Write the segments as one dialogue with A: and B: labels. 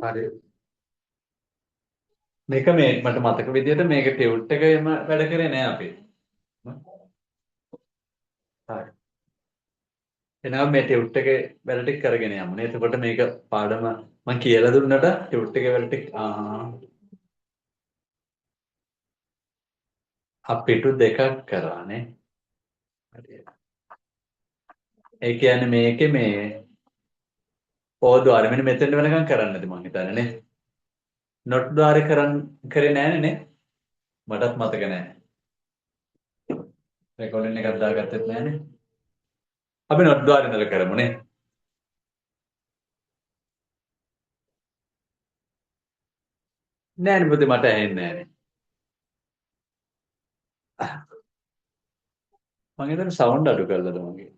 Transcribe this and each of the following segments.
A: හරි. මේක මේ මට මතක විදිහට මේක ටියුට් එකේම වැඩ කරේ නෑ අපි. හරි. එහෙනම් මේ ටියුට් එකේ වැඩ ටික කරගෙන යමු නේ. එතකොට මේක පාඩම මම කියලා දුන්නට ටියුට් එකේ වැඩ ටික අපිට දෙකක් කරානේ. හරි. ඒ කියන්නේ මේකේ මේ ඕද්වාරෙ මෙන්න මෙතෙන්ට වෙනකම් කරන්නද මං හිතන්නේ නේ. නොට් ద్వාරේ කරේ නෑනේ නේ. මටත් මතක නෑ. රෙකෝඩින් එකක් දාගත්තෙත් නෑනේ. අපි නොට් ద్వාරේ ඉඳලා කරමු නේ. නෑනේ පුතේ මට ඇහෙන්නේ නෑනේ. මං හිතන්නේ සවුන්ඩ් අඩු කරලාද මගේ.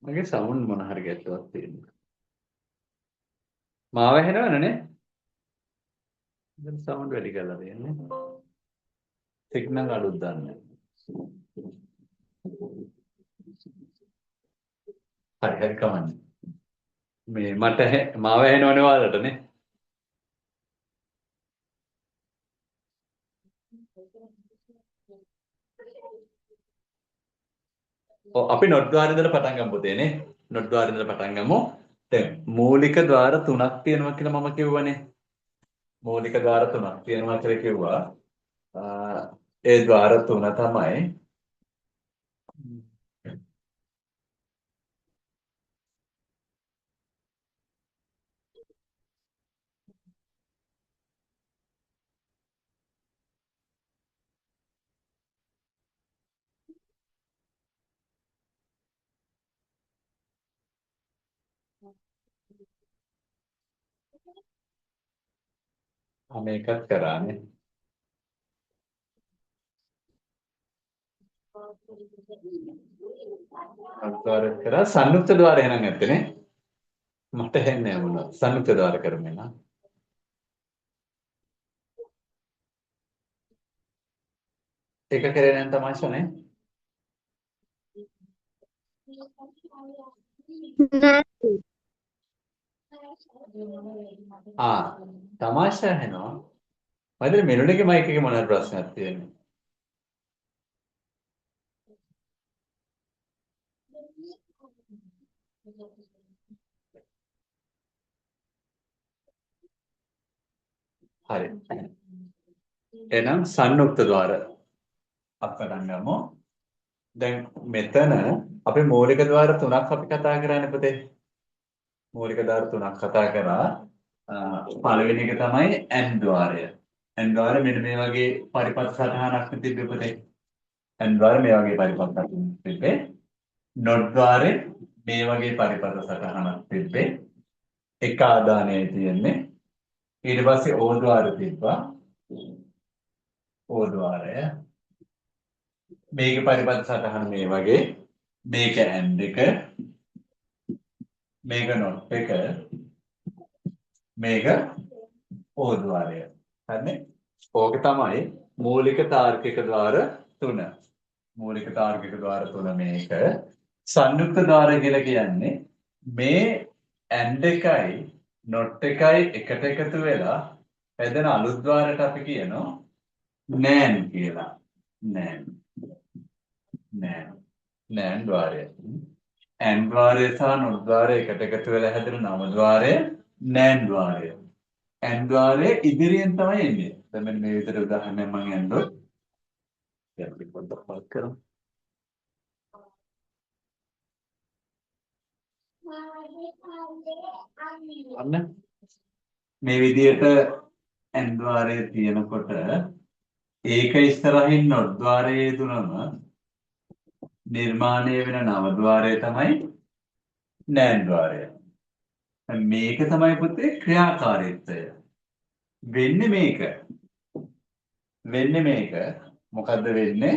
A: මගේ සවුන්ඩ් මොන හරි ගැටලුවක් තියෙනවා. මාව ඇහෙනවනේ. දැන් සවුන්ඩ් වැඩි කරලා තියෙන්නේ. සිග්නල් අඩුත් දාන්න. හරි හරි කමන්නේ. මේ මට මාව ඇහෙනවනේ ඔයාලටනේ. ඔව් අපි නොට් ద్వාරේ ඉඳලා පටන් ගමු පුතේනේ. නොට් ద్వාරේ ඉඳලා පටන් ගමු. දැන් මූලික ద్వාර තුනක් තියෙනවා කියලා මම කිව්වනේ. මූලික ద్వාර තුනක් තියෙනවා කියලා කිව්වා. ඒ ద్వාර තුන තමයි මේකත් කරානේ. නොට් ద్వාර කරා සංයුක්ත ద్వාර එහෙනම් ඇත්තනේ. මට ඇහෙන්නේ නැහැ මොනවා. සංයුක්ත ద్వාර කරමු නා. ඒක කරේ නැන් තමයි සනේ. තමාෂා ඇහෙනවා. මයිදේ මෙලුණේගේ මයික් එකේ මොනවද ප්‍රශ්නයක් තියෙන්නේ? හරි. එහෙනම් සංයුක්ත ద్వාර අපටන් ගමු. දැන් මෙතන අපි මූලික ద్వාර තුනක් අපි කතා කරන්නේ පුතේ. මූලික ద్వාර තුනක් කතා කරා. පළවෙනි එක තමයි n ద్వාරය. n ద్వාරය මෙන්න මේ වගේ පරිපථ සටහනක් තිබ්බේ පුතේ. n ద్వාරය මේ වගේ පරිපථ සටහනක් තිබ්බේ. නොට් ద్వාරේ මේ වගේ පරිපථ සටහනක් තිබ්බේ. එක ආදානයේ තියෙන්නේ. ඊට පස්සේ O ద్వාරය තිබ්බා. O ద్వාරය මේක පරිපථ සටහන මේ වගේ. මේක n එක. මේක නොට් එක. මේක O ద్వාරය. හරිනේ? ඕක තමයි මූලික තාර්කික ద్వාර තුන. මූලික තාර්කික ద్వාර තුන මේක. සංයුක්ත ద్వාර කියලා කියන්නේ මේ and එකයි not එකයි එකට එකතු වෙලා හැදෙන අලුත් ద్వාරයට අපි කියනවා nan කියලා. nan ద్వාරය. and ద్వාරය සහ not ద్వාරය එකට එකතු වෙලා හැදෙන නව ద్వාරය nan ద్వාරය. and ద్వාරය ඉදිරියෙන් තමයි එන්නේ. දැන් මෙන්න මේ විදිහට උදාහරණයක් මම යන්නොත් දැන් අපි පොඩ්ඩක් බලමු කරමු. අන්න මේ විදිහට n ద్వාරය තියෙනකොට ඒක ඉස්සරහින් not ద్వාරයේ දුනම නිර්මාණය වෙන නව ద్వාරය තමයි nan ద్వාරය. මේක තමයි පුතේ ක්‍රියාකාරීත්වය. වෙන්නේ මේක. මොකද්ද වෙන්නේ?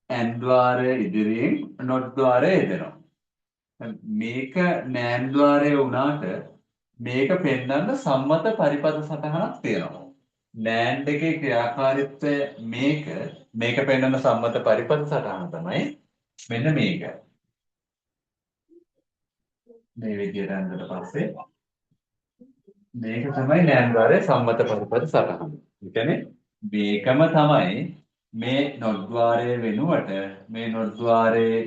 A: n ద్వාරය ඉදිරියෙන් not ద్వාරය එදෙනවා. මේක nan ద్వාරය වුණාට මේක පෙන්වන්න සම්මත පරිපථ සටහනක් තියෙනවා. නෑන්ඩ් එකේ ක්‍රියාකාරීත්වය මේක පෙන්වන සම්මත පරිපථ සටහන තමයි මෙන්න මේක. මේ විදිහට ඇඳලා පස්සේ මේක තමයි නෑන්ඩ් ද්වාරයේ සම්මත පරිපථ සටහන. ඒ කියන්නේ මේකම තමයි මේ නොට් ද්වාරයේ වෙනුවට මේ නොට් ද්වාරයේ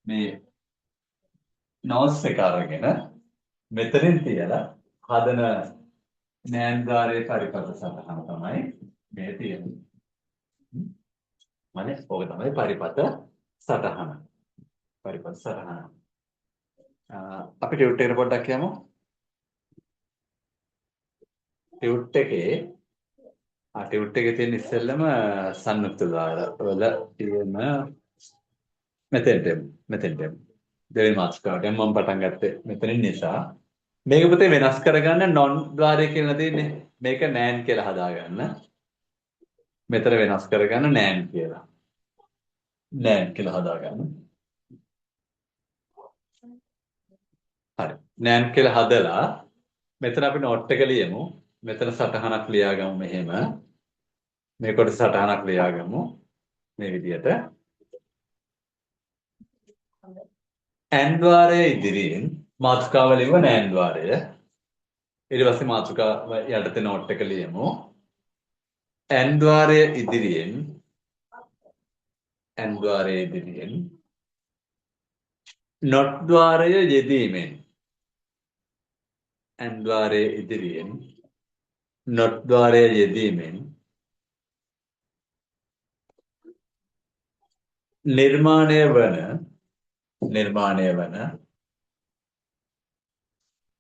A: මේ නෝස් එක අරගෙන මෙතනින් තියලා හදන නෑන්ඩ් ද්වාරයේ පරිපථ සටහන තමයි මේ තියෙන්නේ. මනේ ඕක තමයි පරිපථ සටහන. පරිපථ සටහන. අපි ටියුට් එකට පොඩ්ඩක් යමු. ටියුට් එකේ තියෙන ඉස්සෙල්ලම සංයුක්ත ද්වාර වල තියෙන මෙතෙන්ට දෙවෙනි මාතෘකාවට මම පටන් ගත්තේ මෙතනින් නිසා මේක පුතේ වෙනස් කරගන්න නොන් ද්වාරය කියලා තියෙන්නේ. මේක නෑන් කියලා හදාගන්න. මෙතන වෙනස් කරගන්න නෑන් කියලා හදාගන්න. හරි. නෑන් කියලා හදලා මෙතන අපි නෝට් එක ලියමු. මෙතන සටහනක් ලියාගමු මෙහෙම. මේ කොටස සටහනක් ලියාගමු මේ විදිහට. ඇන් ද්වාරයේ ඉදිරියෙන් මාතෘකාව ලියුව නෑන් ද්වාරය. ඊට පස්සේ මාතෘකාව යටතේ නෝට් එක ලියමු. ඇන් ද්වාරයේ ඉදිරියෙන් නොට් ද්වාරය යෙදීමෙන් ඇන් ද්වාරයේ ඉදිරියෙන් නොට් ද්වාරය යෙදීමෙන්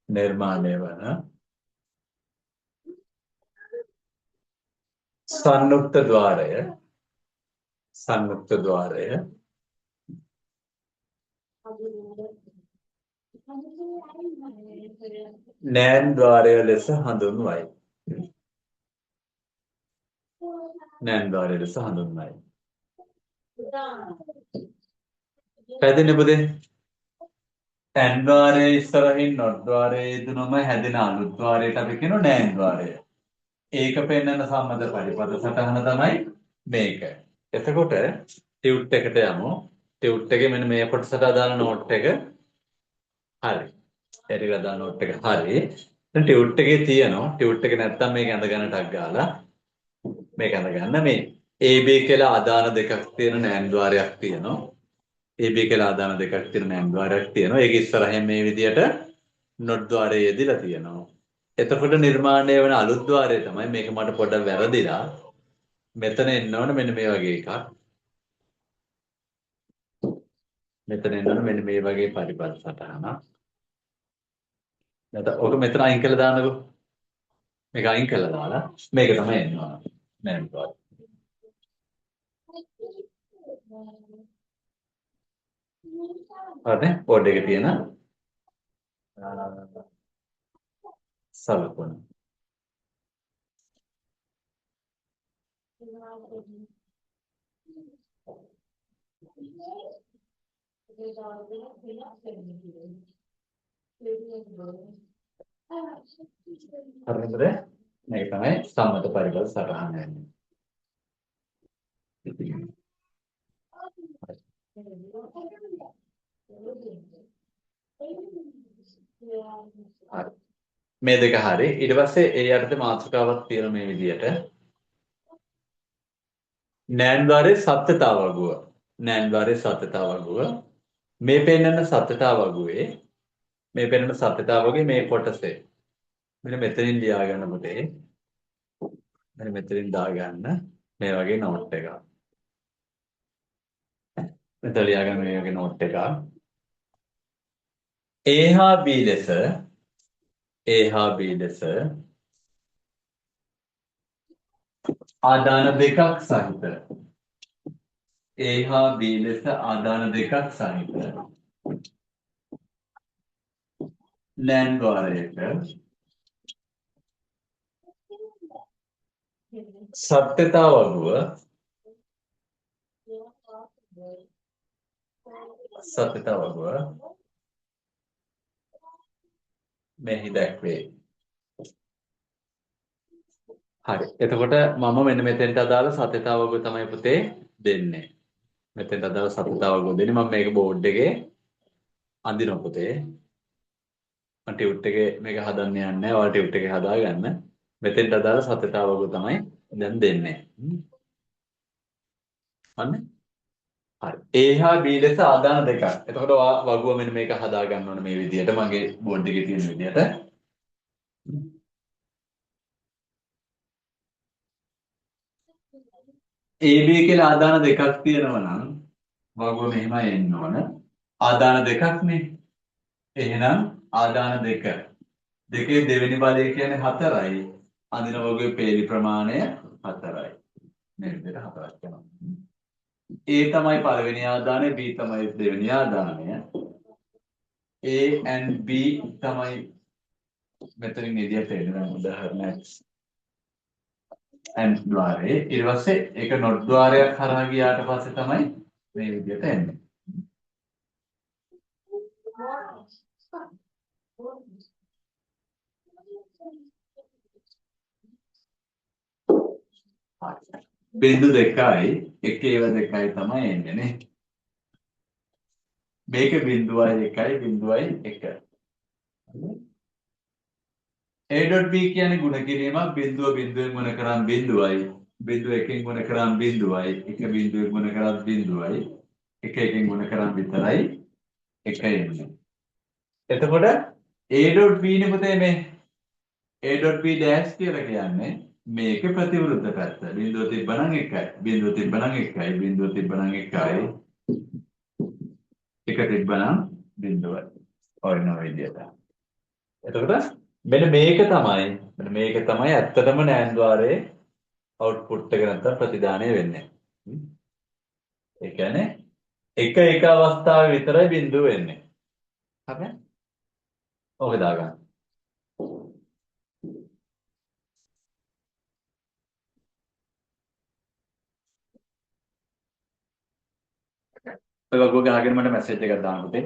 A: නිර්මාණය වන සංයුක්ත ද්වාරය නෑන් ද්වාරය ලෙස හඳුන්වයි. පැහැදිලිද පුතේ? ඇන් ද්වාරයේ ඉස්සරහින් නොට් ද්වාරයේ යෙදුනම හැදෙන අලුත් ද්වාරයට අපි කියනවා නෑන් ද්වාරය. ඒක පෙන්වන සම්මත පරිපථ සටහන තමයි මේක. එතකොට ටියුට් එකට යමු. ටියුට් එකේ මෙන්න මේ කොටසට අදාළ නෝට් එක හරි. ඒකට අදාළ නෝට් එක හරි. දැන් ටියුට් එකේ තියෙනවා. ටියුට් එක නැත්තම් මේක ඇඳ ගන්න ටක් ගාලා මේක ඇඳ ගන්න මේ AB කියලා ආදාන දෙකක් තියෙන නෑන් ද්වාරයක් තියෙනවා. AB කියලා ආදාන දෙකක් තියෙන නෑන් ද්වාරයක් තියෙනවා. ඒක ඉස්සරහින් මේ විදියට නොට් ද්වාරයේ යෙදিলা තියෙනවා. එතකොට නිර්මාණය වෙන අලුත් ද්වාරය තමයි මේක මට පොඩ්ඩක් වැරදිලා. මෙතන එන්න ඕන මෙන්න මේ වගේ එකක්. මෙතන එන්න ඕන මෙන්න මේ වගේ පරිපථ සටහනක්. නැත්නම් ඔක මෙතන අයින් කරලා දාන්නකෝ. මේක අයින් කරලා දාලා මේක තමයි එන්න ඕන. නෑන් ද්වාරය. හරිනේ බෝඩ් එකේ තියෙන සලකුණ. හරිද? මේක තමයි සම්මත පරිපථ සටහන යන්නේ. හරි. මේ දෙක හරි. ඊට පස්සේ ඒ යටතේ මාතෘකාවක් තියෙන මේ විදියට නෑන් ද්වාරයේ සත්‍යතාව වගුව. මේ පෙන්වන සත්‍යතාව වගුවේ මේ කොටසේ මෙන්න මෙතනින් ලියා ගන්න පුතේ. මෙන්න මෙතනින් දාගන්න මේ වගේ නෝට් එකක්. මෙතන ලියා ගන්න මේ වගේ නෝට් එකක්. A හා B ලෙස ආදාන දෙකක් සහිත නෑන් ද්වාරයක සත්‍යතා වගුව මෙහි දැක්වේ. හරි. එතකොට මම මෙන්න මෙතෙන්ට අදාළ සතතාවක තමයි පුතේ දෙන්නේ. මෙතෙන්ට අදාළ සතතාවක දෙන්නේ. මම මේක බෝඩ් එකේ අඳිනවා පුතේ. මම ටියුට් එකේ මේක හදන්න යන්නේ නැහැ. ඔයාලා ටියුට් එකේ හදාගන්න. මෙතෙන්ට අදාළ සතතාවක තමයි දැන් දෙන්නේ. හරි. හරි. A හා B ලෙස ආදාන දෙකක්. එතකොට වගුව මෙන්න මේක හදා ගන්න ඕනේ මේ විදිහට මගේ බෝඩ් එකේ තියෙන විදිහට. AB කියලා ආදාන දෙකක් තියෙනවා නම් වගුව මෙහෙමයි එන්න ඕන. ආදාන දෙකක් නේ. එහෙනම් ආදාන දෙක. දෙකේ දෙවෙනි බලය කියන්නේ 4යි. අඳින වගුවේ පේලි ප්‍රමාණය 4යි. මේ විදිහට 4ක් යනවා. A තමයි පළවෙනි ආදානය, B තමයි දෙවෙනි ආදානය. A and B තමයි මෙතනින් එළියට එන උදාහරණයක්. and ద్వාරේ ඊට පස්සේ ඒක not ద్వාරයක් හරහා ගියාට පස්සේ තමයි මේ විදිහට එන්නේ. බිංදු දෙකයි එක ඒව දෙකයි තමයි එන්නේ නේ. මේක බිංදුවයි එකයි බිංදුවයි එක. A.B කියන්නේ ගුණ කිරීමක් බිංදුව බිංදුවෙන් ගුණ කරාම බිංදුවයි බිංදුව එකෙන් ගුණ කරාම බිංදුවයි එක බිංදුවෙන් ගුණ කරාම බිංදුවයි එක එකෙන් ගුණ කරාම විතරයි එක එන්නේ. එතකොට A.B නේ පුතේ මේ A.B dash කියලා කියන්නේ මේක ප්‍රතිවිරුද්ධ පැත්ත. බිංදුව තිබ්බනම් එකයි. බිංදුව තිබ්බනම් එකයි. බිංදුව තිබ්බනම් එකයි. එක තිබ්බනම් බිංදුවයි. ඔන්න ඔය විදිහට. එතකොට මෙන්න මේක තමයි ඇත්තටම නෑන් ద్వාරයේ අවුට්පුට් එක නැත්නම් ප්‍රතිදානය වෙන්නේ. ඒ කියන්නේ එක අවස්ථාවේ විතරයි බිංදුව වෙන්නේ. හරිද? ඔක දාගන්න. ඔය වගේ ගහගෙන මට මැසේජ් එකක් දාන්න පුතේ.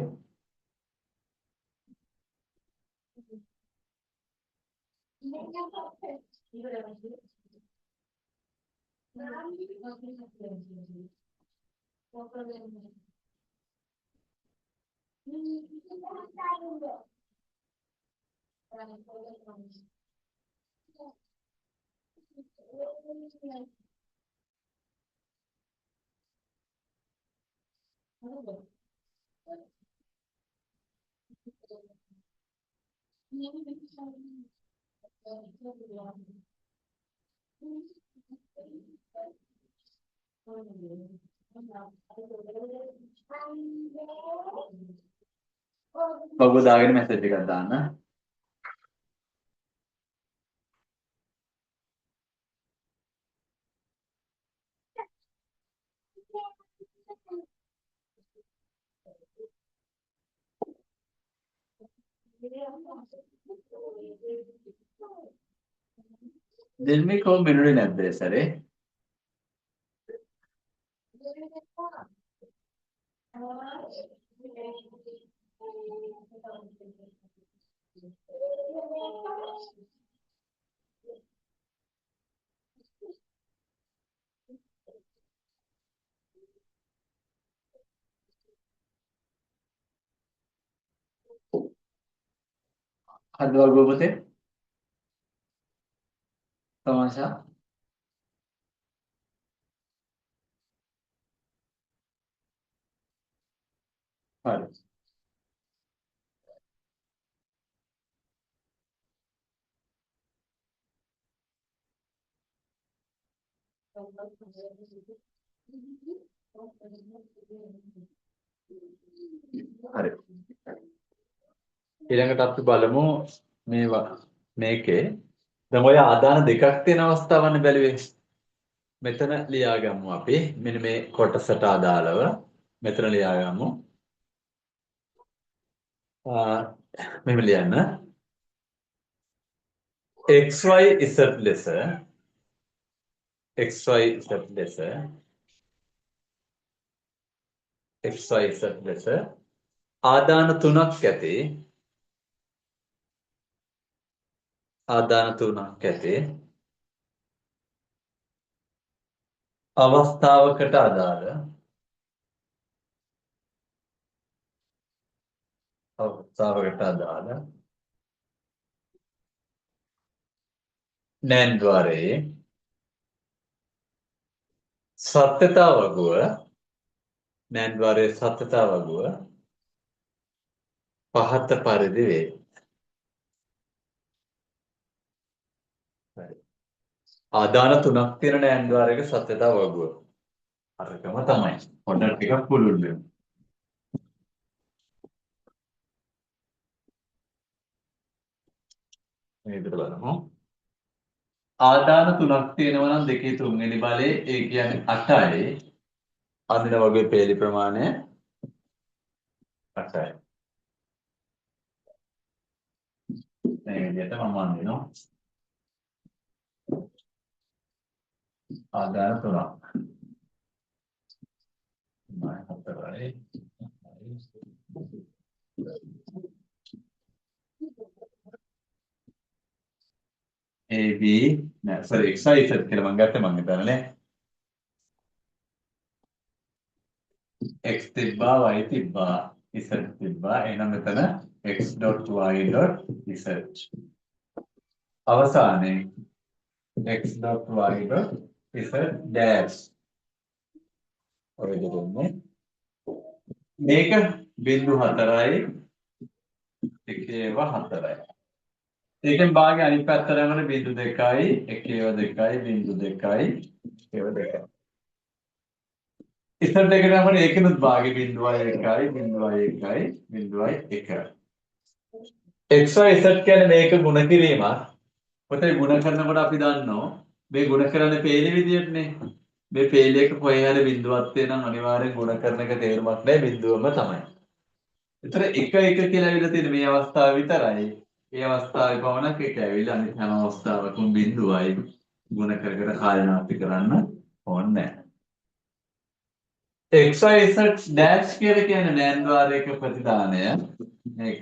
A: ඔබ දාගෙන මැසේජ් එකක් දාන්න. දිල්මි කොම් මෙනුනේ නැද්ද ඒ සැරේ? හදවල් ගොබතේ තමාෂා හරි. හරි. ඊළඟට අපි බලමු මේකේ දැන් ඔය ආදාන දෙකක් තියෙන අවස්ථාවන්නේ බැලුවේ. මෙතන ලියාගමු අපි මෙන්න මේ කොටසට අදාළව මෙතන ලියාගමු. මෙහෙම ලියන්න. xy z ලෙස xy z ලෙස ආදාන තුනක් ඇති අවස්ථාවකට අදාළ අවස්ථාවකට අදාළ නෑන්ද්වාරයේ සත්‍යතා වගුව නෑන්ද්වාරයේ සත්‍යතා වගුව පහත පරිදි වේ. හරි. ආදාන තුනක් තියෙන නෑන්ද්වාරයක සත්‍යතා වගුව. අරකම තමයි. පොඩ්ඩක් ටිකක් පුළුල් වෙමු. මේ විදිහට බලමු. ආදාන තුනක් තියෙනවා නම් දෙකේ තුන්වෙනි බලේ ඒ කියන්නේ 8යි. අඳින වගේ පේලි ප්‍රමාණය 8යි. මේ විදිහට මම අඳිනවා. ආදාන තුනක්. 4යි. AB නෑ sorry XY Z කියලා මම ගත්තේ මම හිතන්නේ x තිබ්බා y තිබ්බා z තිබ්බා එහෙනම් මෙතන x.y.z අවසානයේ x.y.z dash ඔය දෙන්නේ මේක 0.4යි එකේව 4යි ඒකෙන් භාගය අනිත් පැත්තට යනකොට 0.2යි එකේව 2යි 0.2යි එකේව 2යි ඉස්සර දෙකට යනකොට ඒකෙනුත් භාගය 0.1යි 0.1යි 0.1යි xy z කියන්නේ මේක ගුණ කිරීමක්. ඔතේ ගුණ කරනකොට අපි දන්නවා මේ ගුණ කරන්නේ පේලි විදියටනේ. මේ පේලි එක කොහේ හරි බිඳුවක් තියෙනම් අනිවාර්යෙන් ගුණ කරන එක තේරුමක් නැහැ බිඳුවම තමයි. ඒතර 1 1 කියලා ඇවිල්ලා තියෙන මේ අවස්ථාව විතරයි. ඒ අවස්ථාවේ පමණක් ඒක ඇවිල්ලා අනිත් හැම අවස්ථාවකම බිඳුවයි ගුණ කර කර කාලනාපි කරන්න ඕනේ නැහැ. xyz dash කියලා කියන්නේ නෑන්ද්වාරයක ප්‍රතිදානය. මේක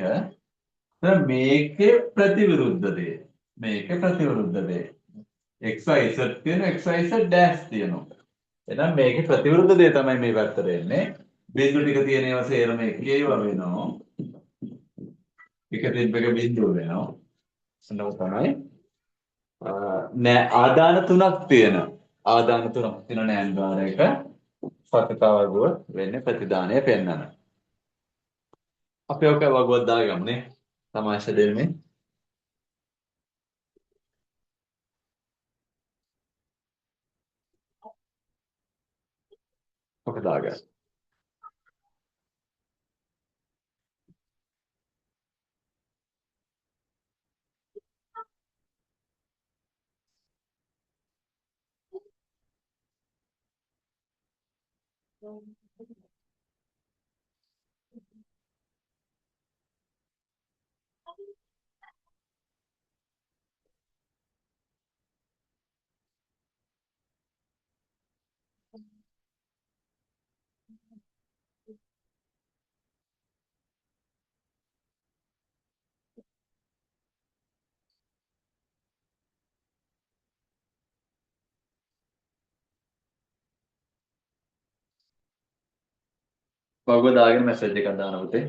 A: මේකේ ප්‍රතිවිරුද්ධ දේ. මේකේ ප්‍රතිවිරුද්ධ දේ. xyz තියෙන xyz dash තියෙනවා. එහෙනම් මේකේ ප්‍රතිවිරුද්ධ දේ තමයි මේ පැත්තට එන්නේ. බිඳු ටික තියෙන ඒවා සේරම එකේව වෙනවා. එක තිබ්බක බිඳුව වෙනවා. එතනම තමයි නෑ ආදාන තුනක් තියෙන. ආදාන තුනක් තියෙන නෑන්ද්වාරයක සත්‍යතාවගුව වෙන්නේ ප්‍රතිදානය පෙන්වන. අපි ඔක වගුවක් දාගමුනේ. තමාෂා දෙන්නේ. ඔක දාගන්න. වගුව දාගෙන මැසේජ් එකක් දාන්න පුතේ.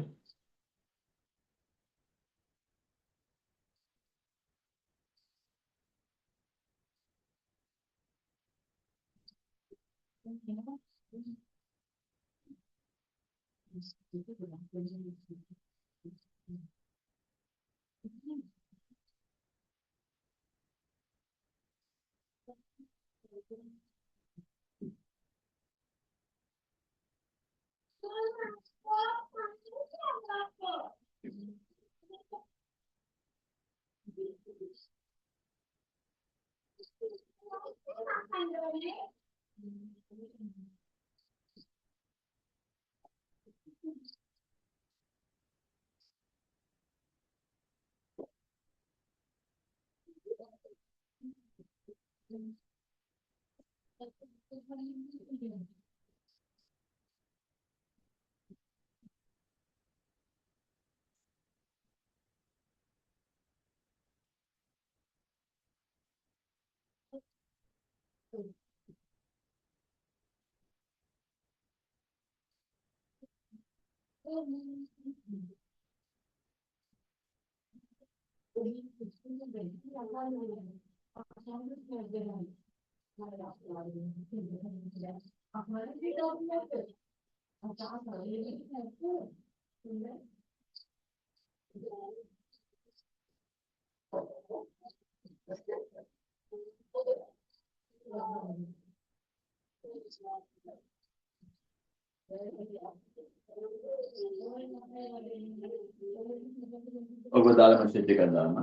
A: ඔබ දාලා මැසේජ් එකක් දාන්න.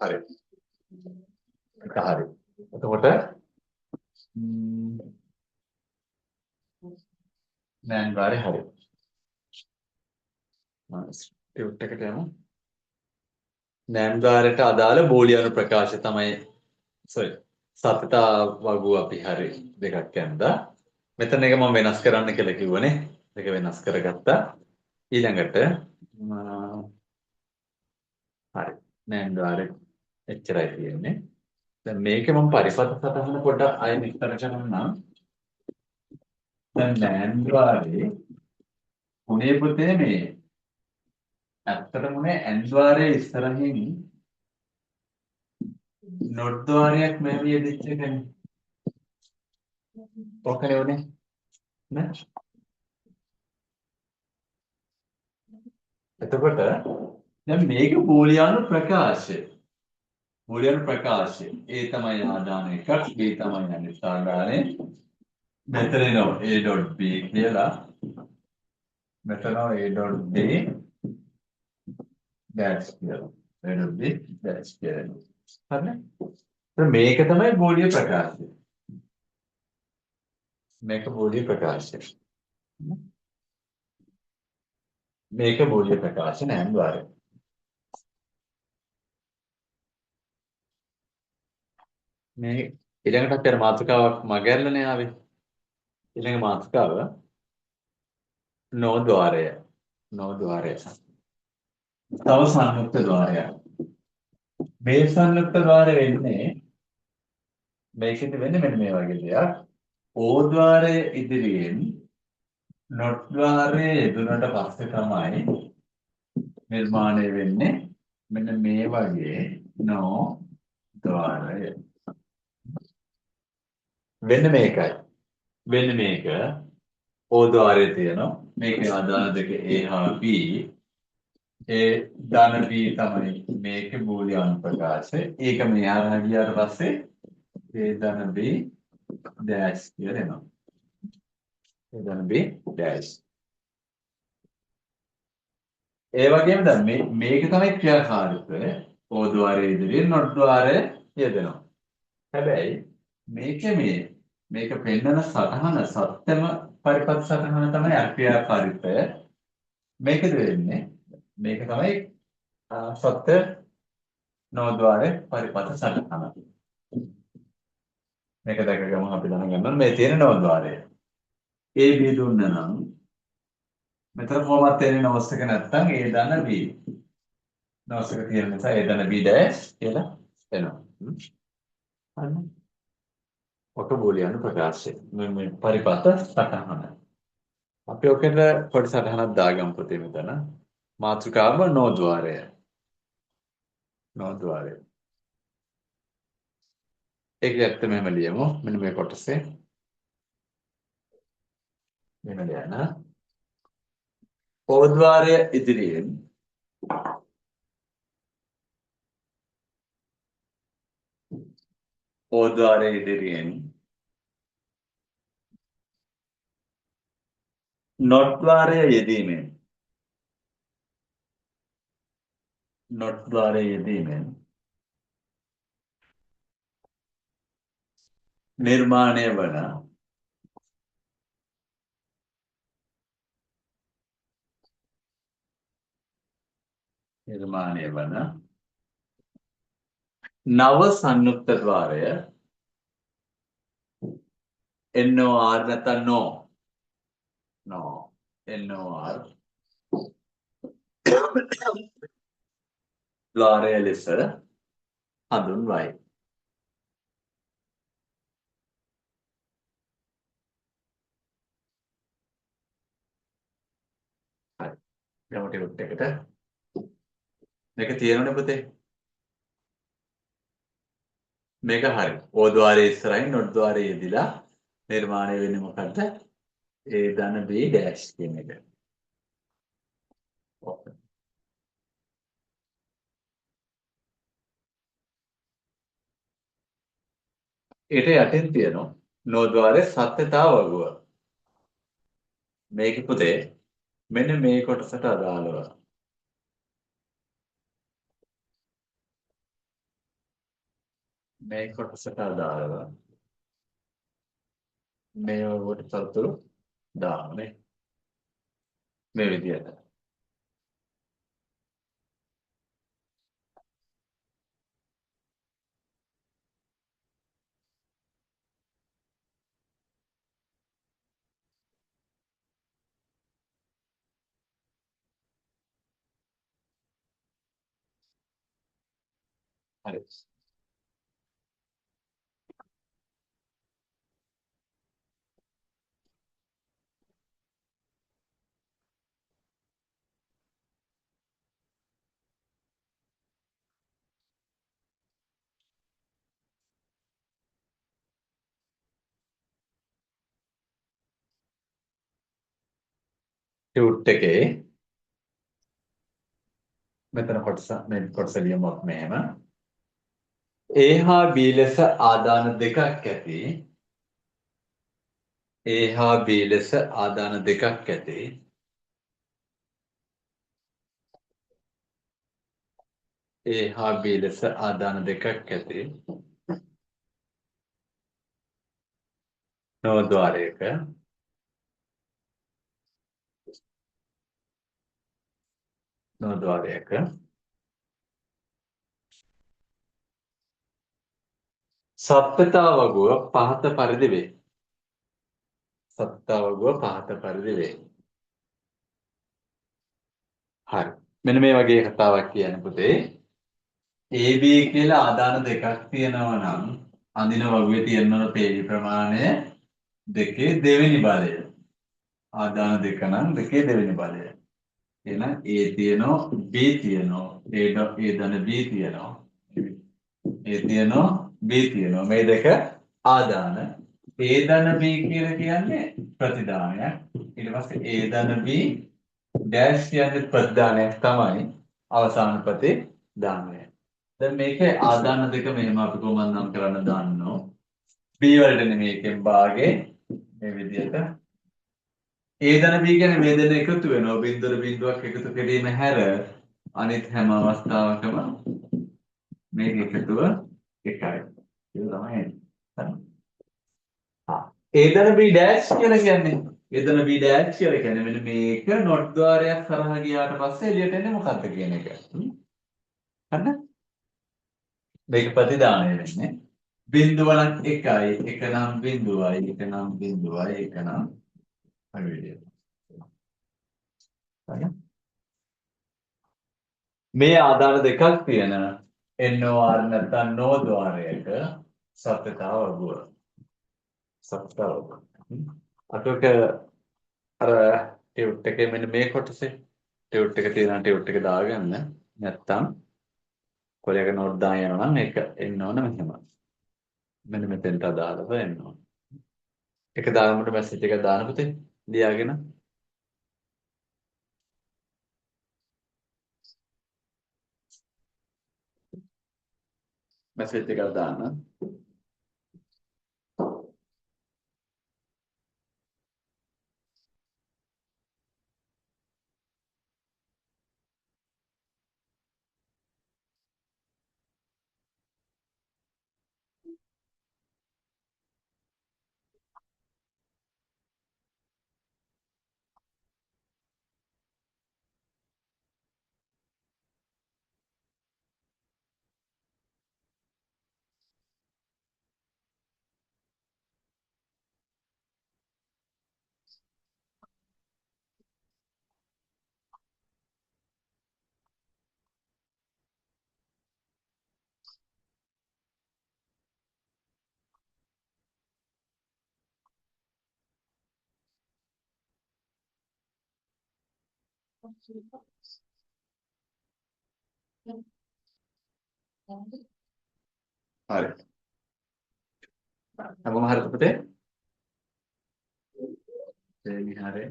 A: හරි. ඒක හරි. එතකොට නෑ ගාරේ හරි. ටියුට් එකට යමු. නෑම්ගාරයට අදාළ බෝලියානු ප්‍රකාශ තමයි සතතා වගු අපි හරි දෙකක් ඇන්දා. මෙතන එක මම වෙනස් කරන්න කියලා කිව්වනේ. ඒක වෙනස් කරගත්තා. ඊළඟට හරි නෑම්ගාරේ එච්චරයි තියෙන්නේ. දැන් මේකේ මම පරිපත සටහන පොඩ්ඩක් ආයෙ විස්තර කරන්නම්. දැන් නෑම්ගාරේ උනේ පුතේ මේ ඇත්තටම උනේ ඇන්ද්වාරයේ ඉස්සරහින් නොට් ద్వාරයක් මෙහෙම යෙදිච්ච එකනේ. ඔකනේ උනේ නේ. එතකොට දැන් මේක බෝලියානු ප්‍රකාශය. බෝලියානු ප්‍රකාශය. ඒ තමයි ආදාන එකක්. B තමයි අනිත් ආදානේ. මෙතන එනවා A.B කියලා. මෙතන A.B dash කියලා. A.B dash කියලා. හරිනේ. දැන් මේක තමයි බෝලිය ප්‍රකාශය. මේක බෝලිය ප්‍රකාශය. මේක බෝලිය ප්‍රකාශ නෑම් ద్వාරය. මේ ඊළඟට අර මාතෘකාවක් මගහැරලානේ ආවේ. ඊළඟ මාතෘකාව නෝ ద్వාරය. නෝ ద్వාරය. තව සංයුක්ත ద్వාරයක්. මේ සංයුක්ත ద్వාරය වෙන්නේ මේකෙදි වෙන්නේ මෙන්න මේ වගේ දෙයක්. O ద్వාරයේ ඉදිරියෙන් not ద్వාරයේ යෙදුනට පස්සේ තමයි නිර්මාණය වෙන්නේ මෙන්න මේ වගේ no ద్వාරය. වෙන්නේ මේකයි. වෙන්නේ මේක O ద్వාරයේ තියෙනවා. මේකේ ආදාන දෙක A හා B. ඒ ධන B තමයි මේකේ බෝලියානු ප්‍රකාශය. ඒක මෙහාට ගියාට පස්සේ A ධන B dash කියලා එනවා. A ධන B dash. ඒ වගේම දැන් මේක තමයි ක්‍රියාකාරීත්වය. O ద్వාරයේ ඉදිරියෙන් not ద్వාරය යෙදෙනවා. හැබැයි මේක පෙන්නන සටහන සත්‍යම පරිපත් සටහන තමයි අක්‍රියාකාරීත්වය. මේකද වෙන්නේ මේක තමයි සත්‍ය නෝද්වාරේ පරිපත සටහන. මේක දැක ගමු අපි දැනගන්න මේ තියෙන නෝද්වාරය. AB දුන්න නම් මෙතන කොහොමද තේරෙන්නේ නෝස් එක නැත්තම් A ධන B. නෝස් එක තියෙන නිසා A ධන B dash කියලා එනවා. හරිද? ඔක බෝලියානු ප්‍රකාශය. මේ පරිපත සටහන. අපි ඔකෙන්ද පොඩි සටහනක් දාගමු පුතේ මෙතන. මාතෘකාව නෝද්වාරය. නෝද්වාරය. ඒක ඇත්තම මෙහෙම ලියමු. මෙන්න මේ කොටසේ. මෙන්න ලියන්න. ඕද්වාරය ඉදිරියෙන් ඕද්වාරය ඉදිරියෙන් නොට්වාරය යෙදීමෙන් නොට්වාරය යෙදීමෙන් නිර්මාණය වන නිර්මාණය වන නව සංයුක්ත ద్వාරය NOR නැත්නම් no NOR ద్వාරය ලෙස හඳුන්වයි. හරි. යමු ටියුට් එකට. මේක තියෙනවනේ පුතේ. මේක හරි. O ద్వාරයේ ඉස්සරහින් not ద్వාරයේ යෙදিলা නිර්මාණය වෙන්නේ මොකද්ද? A ධන B ඩෑෂ් කියන එක. ඊට යටින් තියෙනවා no ద్వාරයේ සත්‍යතාව වගුව. මේක පුතේ මෙන්න මේ කොටසට අදාළව. මේ කොටසට අදාළව මේ වගුවට තතුරු දාන්නේ මේ විදිහට. හරි. ටියුට් එකේ මෙතන කොටස මේ කොටස ලියමුත් මෙහෙම. A හා B ලෙස ආදාන දෙකක් ඇති. A හා B ලෙස ආදාන දෙකක් ඇති. A හා B ලෙස ආදාන දෙකක් ඇති. නෝද්වාරයක නෝද්වාරයක සත්‍යතා වගුව පහත පරිදි වේ. සත්‍යතා වගුව පහත පරිදි වේ. හරි. මෙන්න මේ වගේ කතාවක් කියන්නේ පුතේ. AB කියලා ආදාන දෙකක් තියෙනවා නම් අඳින වගුවේ තියෙන පේජ් ප්‍රමාණය දෙකේ දෙවෙනි බලය. ආදාන දෙක නම් දෙකේ දෙවෙනි බලය. එහෙනම් A තියෙනවා B තියෙනවා A ධන B තියෙනවා. A තියෙනවා B තියෙනවා. මේ දෙක ආදාන. A ධන B කියලා කියන්නේ ප්‍රතිදානයක්. ඊට පස්සේ A ධන B ඩෑෂ් කියන්නේ ප්‍රතිදානයක් තමයි අවසාන ප්‍රතිදානය. දැන් මේකේ ආදාන දෙක මෙහෙම අපි කොහොමද නම් කරන්න දාන්නෝ. B වලට මේකෙන් භාගේ මේ විදිහට A ධන B කියන්නේ මේ දෙන එකතු වෙනවා. බිඳුවර බිඳුවක් එකතු කිරීම හැර අනිත් හැම අවස්ථාවකම මේක එකතුව එකයි. ඒක තමයි. හරි. A ධන B ඩෑෂ් කියලා කියන්නේ A ධන B ඩෑෂ් කියලා කියන්නේ මෙන්න මේක not ద్వාරයක් කරා ගියාට පස්සේ එළියට එන්නේ මොකක්ද කියන එක. හරිද? මේක ප්‍රතිදානය වෙන්නේ. බිඳුව නම් එකයි, එක නම් බිඳුවයි, එක නම් බිඳුවයි, එක නම් අර විදියට. හරිද? මේ ආදාන දෙකක් තියෙන NOR නැත්නම් no ద్వාරයක සත්‍යතාව වගුව. සත්‍යතාව වගුව. අතක අර ටියුට් එකේ මෙන්න මේ කොටසේ ටියුට් එක තියෙනවා ටියුට් එක දාගන්න. නැත්නම් කොලයක නෝට් දාගෙන යනවා නම් ඒක එන්න ඕන මෙහෙම. මෙන්න මෙතෙන්ට අදාළව එන්න ඕන. එක දාගන්නට මැසේජ් එකක් දාන්න පුතේ. ලියාගෙන මැසේජ් එකක් දාන්න. හරි. හැමෝම හරිද පුතේ? දෙවෙනි හරි.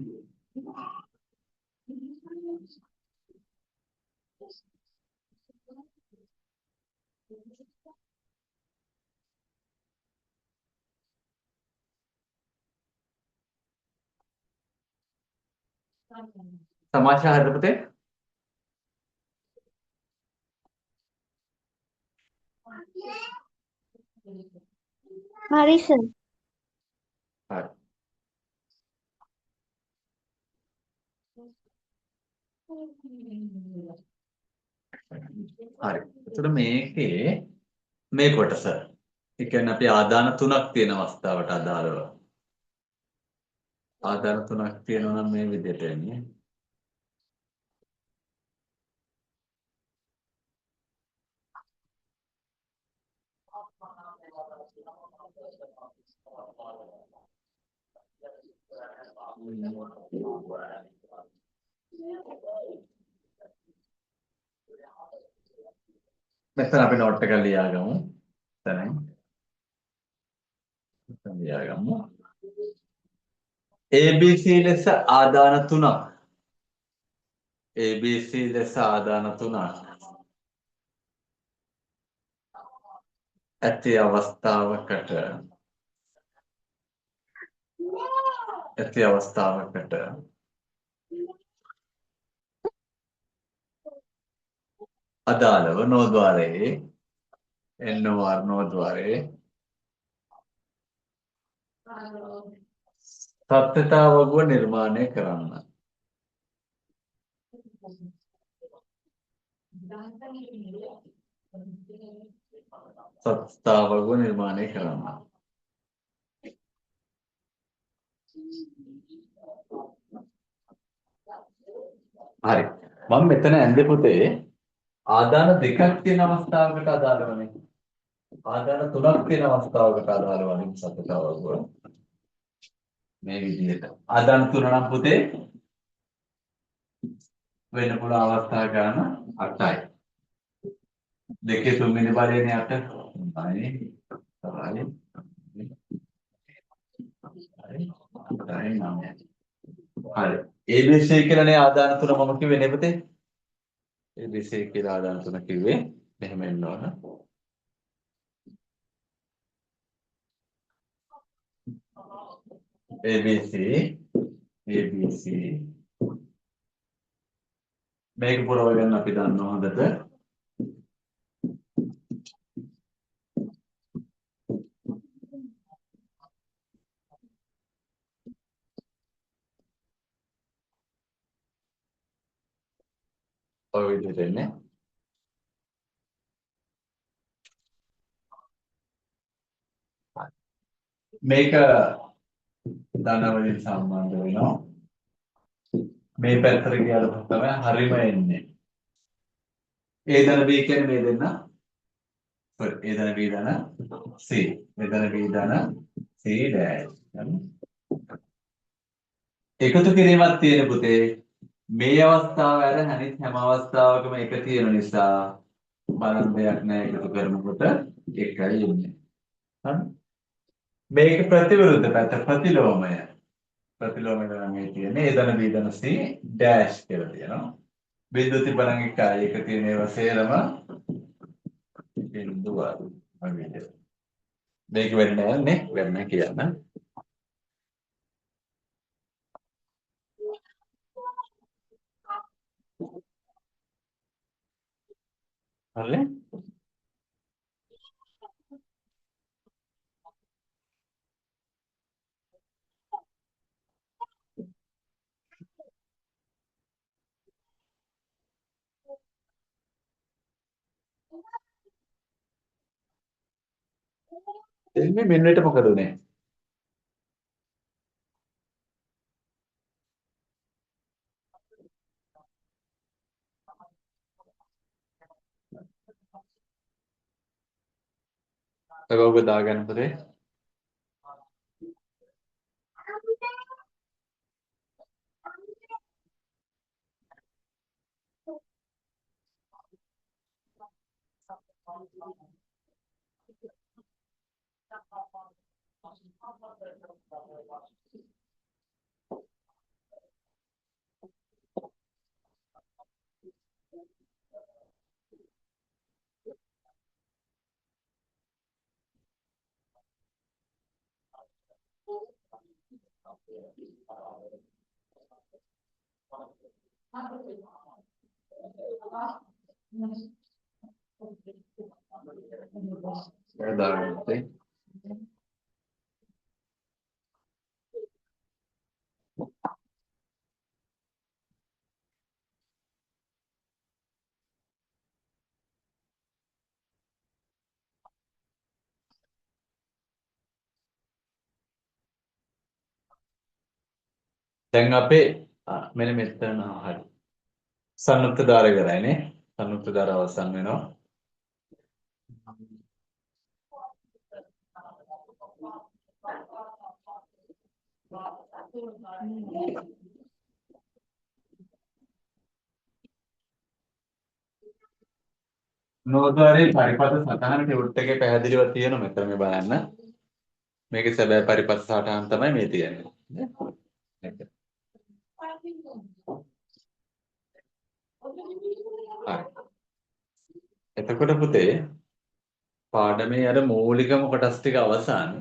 A: තමාෂා හරිද පුතේ?
B: හරි සර්.
A: හරි. හරි. එතකොට මේකේ මේ කොටස. ඒ කියන්නේ අපි ආදාන තුනක් තියෙන අවස්ථාවට අදාළව. ආදාන තුනක් තියෙනවා නම් මේ විදිහට එන්නේ. මෙතන අපි නෝට් එක ලියාගමු. එතනින්. මෙතන ලියාගමු. ABC ලෙස ආදාන තුනක්. ABC ලෙස ආදාන තුනක්. ඇති අවස්ථාවකට අදාළව නෝද්වාරයේ NOR නෝද්වාරයේ සත්‍යතාවගුව නිර්මාණය කරන්න. සත්‍යතාවගුව නිර්මාණය කරන්න. හරි. මම මෙතන ඇන්දේ පුතේ ආදාන දෙකක් තියෙන අවස්ථාවකට අදාළවනේ. ආදාන තුනක් තියෙන අවස්ථාවකට අදාළවනේ සත්‍යතාවගුව. මේ විදිහට. ආදාන තුන නම් පුතේ වෙන පුළුවන් අවස්ථා ගන්න 8යි. දෙකේ තුන්වෙනි බලයනේ 8. 9යි. 10යි. 9යි. හරි. ABC කියලානේ ආදාන තුන මම කිව්වේ නේ පුතේ. ABC කියලා ආදාන තුන කිව්වේ. මෙහෙම එන්න ඕන. ABC මේක පුරව ගන්න අපි දන්නවා හොඳට. ඔය විදිහට එන්නේ. මේක ධන වලින් සම්බන්ධ වෙනවා. මේ පැත්තට ගියාට තමයි හරිම එන්නේ. A ධන B කියන්නේ මේ දෙන්න. sorry A ධන B ධන C. A ධන B ධන C dash. එකතු කිරීමක් තියෙන පුතේ. මේ අවස්ථාව ඇර අනිත් හැම අවස්ථාවකම එක තියෙන නිසා බලන්න දෙයක් නැහැ එකතු කරනකොට එකයි එන්නේ. හරි. මේක ප්‍රතිවිරුද්ධ පැත්ත ප්‍රතිලෝමය. ප්‍රතිලෝමය නම් මේ තියෙන්නේ A ධන B ධන C dash කියලා තියෙනවා. බිඳු තිබරන් එකයි එක තියෙන ඒවා සේරම බිඳුව වගේ. මේක වෙන්නේ නැහැ නේ වෙන්නේ කියන්න. හරිද? එන්නේ මෙන්නට මොකද උනේ? ඔබ දාගන්න පුතේ. හදාගත්තේ. දැන් අපේ මෙන්න මෙතන හරි. සංයුක්ත ධාර ඉවරයිනේ. සංයුක්ත ධාර අවසන් වෙනවා. නෝදාරේ පරිපත සටහන ටියුට් එකේ පැහැදිලිව තියෙනවා මෙතන මේ බලන්න. මේකේ සැබෑ පරිපත සටහන තමයි මේ තියෙන්නේ. හරි. එතකොට පුතේ පාඩමේ අර මූලිකම කොටස් ටික අවසන්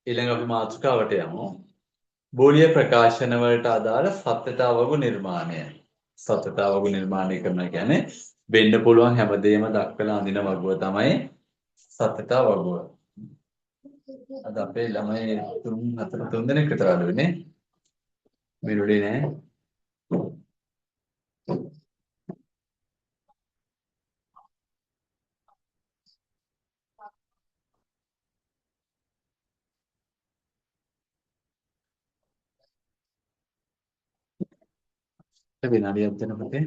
A: ඊළඟ අපි මාතෘකාවට යමු. බෝලිය ප්‍රකාශන වලට අදාළ සත්‍යතාවගු නිර්මාණය. සත්‍යතාවගු නිර්මාණය කරනවා කියන්නේ වෙන්න පුළුවන් හැමදේම දක්වලා අඳින වගුව තමයි සත්‍යතාව වගුව. අද අපේ ළමයි 3 දෙනෙක් විතර අඩුයිනේ. මිරුඩි නෑ. විනාඩියක් දෙන්න පුතේ.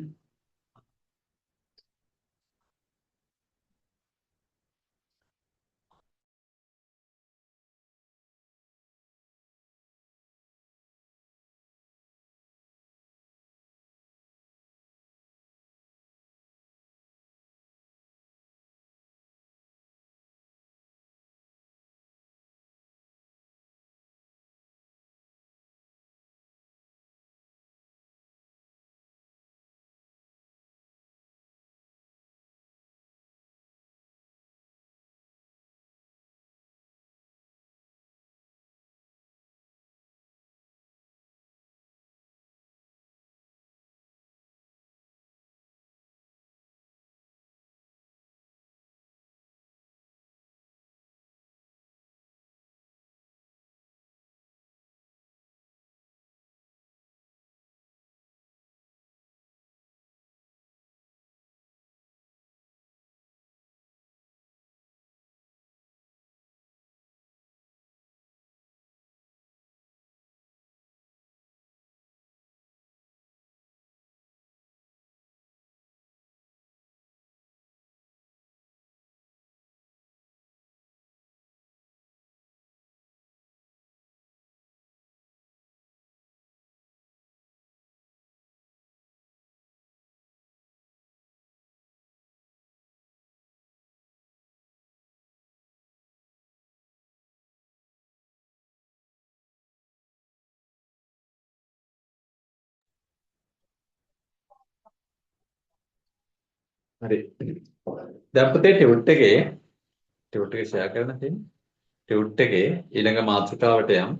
A: හරි. දැන් පුතේ ටියුට් එකේ ෂෙයා කරන්න තියෙන්නේ. ටියුට් එකේ ඊළඟ මාතෘකාවට යම්.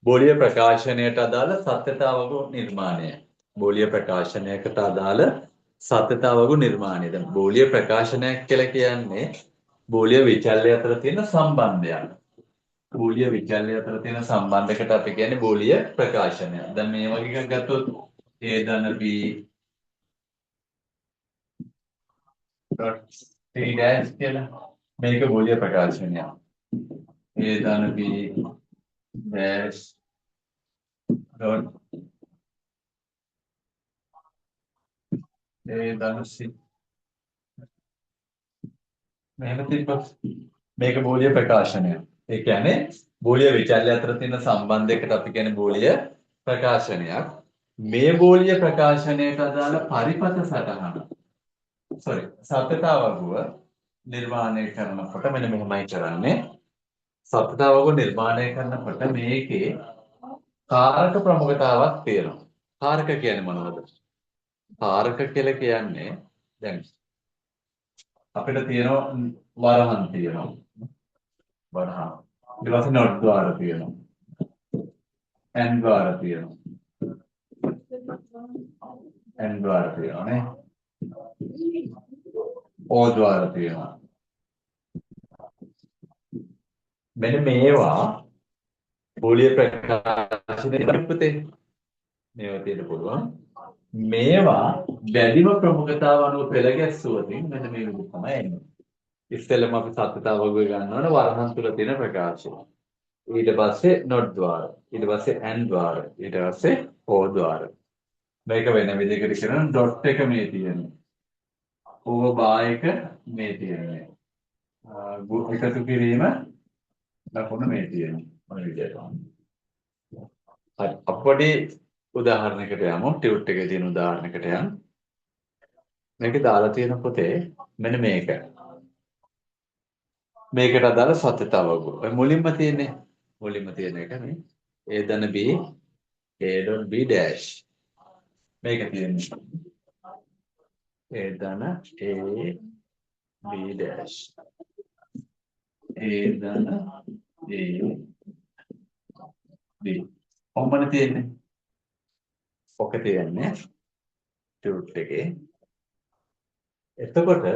A: බෝලිය ප්‍රකාශනයට අදාළ සත්‍යතාවගු නිර්මාණය. බෝලිය ප්‍රකාශනයකට අදාළ සත්‍යතාවගු නිර්මාණය. දැන් බෝලිය ප්‍රකාශනයක් කියලා කියන්නේ බෝලිය විචල්‍ය අතර තියෙන සම්බන්ධයක්. බෝලිය විචල්‍ය අතර තියෙන සම්බන්ධයකට අපි කියන්නේ බෝලිය ප්‍රකාශනය. දැන් මේ වගේ එකක් ගත්තොත් A ධන B T dash කියලා මේක බෝලිය ප්‍රකාශනයක්. A ධන B dash dot A ධන C මෙහෙම තිබ්බොත් මේක බෝලිය ප්‍රකාශනය. ඒ කියන්නේ බෝලිය විචල්‍ය අතර තියෙන සම්බන්ධයකට අපි කියන්නේ බෝලිය ප්‍රකාශනයක්. මේ බෝලිය ප්‍රකාශනයට අදාළ පරිපත සටහන සත්‍යතාවගුව නිර්මාණය කරනකොට මෙන්න මෙහෙමයි කරන්නේ. සත්‍යතාවක නිර්මාණය කරනකොට මේකේ කාරක ප්‍රමුඛතාවක් තියෙනවා. කාරක කියන්නේ මොනවද? කාරක කියලා කියන්නේ දැන් අපිට තියෙනවා වරහන් තියෙනවා. වරහන්. ඊට පස්සේ නෝට් ද්වාර තියෙනවා. ඇන් ද්වාර තියෙනවා. ඇන් ද්වාර තියෙනවා නේ. ඕ ද්වාර තියෙනවා. මෙන්න මේවා පොලිය ප්‍රකාශනයේ පුතේ මේවා තියෙන්න පුළුවන්. මේවා වැඩිම ප්‍රමුඛතාව අනුව පෙළ ගැස්සුවතින් මෙන්න මේ විදිහට තමයි එන්නේ. ඉස්සෙල්ලම අපි සත්‍යතාව වග ගන්නවනේ වරහන් තුල තියෙන ප්‍රකාශය. ඊට පස්සේ නොට් ද්වාර. ඊට පස්සේ ඇන් ද්වාර. ඊට පස්සේ ඕ ද්වාර. මේක වෙන විදිහකට කරන ඩොට් එක මේ තියෙන්නේ. ඕ බා එක මේ තියෙන්නේ. එකතු කිරීම ලකුණ මේ තියෙන්නේ. මොන විදිහට. හරි. අපොඩි උදාහරණයකට යමු. ටියුට් එකේ තියෙන උදාහරණයකට යමු. මේක දාලා තියෙන පොතේ මෙන්න මේක. මේකට අදාළ සත්‍යතාව වග. ඔය මුලින්ම තියෙන්නේ. මුලින්ම තියෙන එක මේ A ධන B A.B dash. මේක තියෙන්නේ. A ධන A B dash. A ධන A B. කොහොමද තියෙන්නේ? ඔක තියෙන්නේ ටියුට් එකේ. එතකොට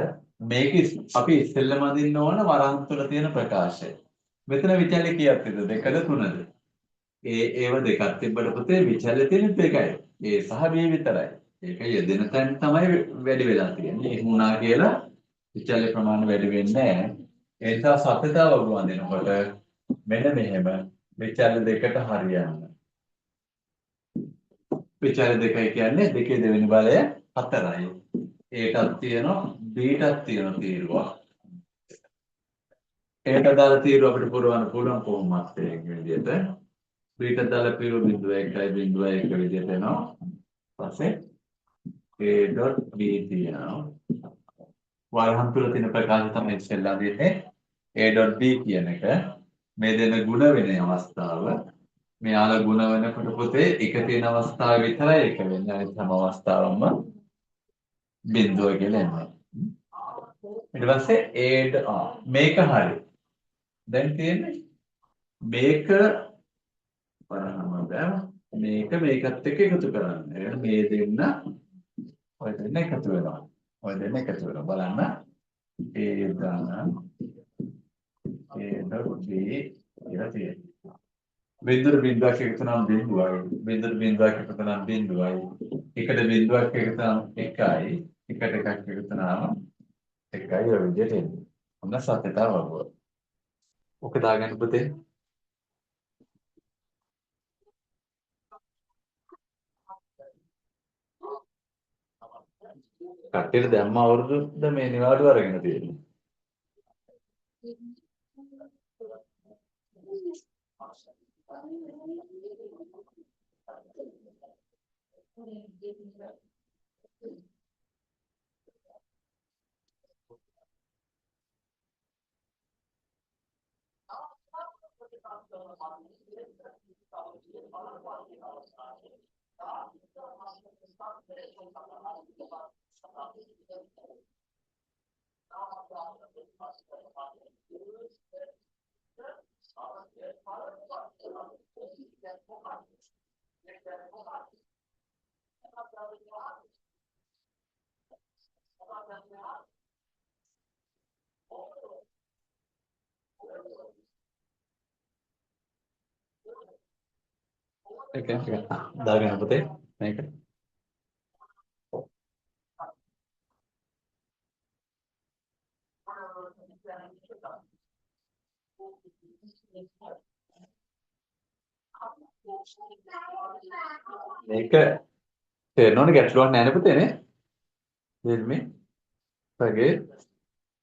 A: මේක අපි ඉස්සෙල්ලම අදින්න ඕන වරහන් තුල තියෙන ප්‍රකාශය. මෙතන විචල්‍ය කීයක් තියෙද? දෙකද තුනද? ඒව දෙකක් තිබ්බට පුතේ විචල්‍ය තියෙන්නේ දෙකයි. A සහ B විතරයි. ඒක යෙදෙන තැන තමයි වැඩි වෙලා තියෙන්නේ. එහෙම වුණා කියලා විචල්‍ය ප්‍රමාණය වැඩි වෙන්නේ නැහැ. ඒ නිසා සත්‍යතාව වග වදිනකොට මෙන්න මෙහෙම විචල්‍ය දෙකට හරියන්න. විචල්‍ය දෙකයි කියන්නේ දෙකේ දෙවෙනි බලය 4යි. ඒටත් තියෙනවා බීටත් තියෙනවා තීරුවක්. ඒට දාලා තීරුව අපිට පුරවන්න පුළුවන් කොහොමවත් ඒක විදිහට. බීට දාලා තීරුව 0.1 විදිහට එනවා. ඊපස්සේ a.b තියෙනවා. වරහන් තුල තියෙන ප්‍රකාශය තමයි ඉස්සෙල්ලා දෙන්නේ. a.b කියන එක මේ දෙන ಗುಣ වෙන අවස්ථාව. මෙයාලා ಗುಣ වෙනකොට පොතේ එක තියෙන අවස්ථාව විතරයි එක වෙන්නේ. අනිත් හැම අවස්ථාවම බිඳුව කියලා එනවා. ඊට පස්සේ මේක හරි. දැන් තියෙන්නේ මේක මේක මේකත් එක්ක එකතු කරන්න. මේ දෙන්න ඔය දෙන්න එකතු වෙනවා. ඔය දෙන්න එකතු වෙනවා. බලන්න. A දාන A.B කියලා තියෙනවා. බිඳුර බිඳුවක් එකතු නම් බිඳුවයි. බිඳුර බිඳුවක් එකතු නම් බිඳුවයි. එකට බිඳුවක් එකතු නම් එකයි. එකට එකක් එකතු නම් එකයි ඔය විදිහට එන්නේ. ඔන්න සත්‍යතාව වගුව. ඔක දාගන්න පුතේ. කට්ටියට දැම්ම අවුරුද්ද මේ නිවාඩු අරගෙන තියෙන්නේ. ඒක දාගන්න පුතේ මේක. මේක තේරෙනවනේ ගැටලුවක් නැහැ නේ පුතේ නේ. දෙන්නේ වගේ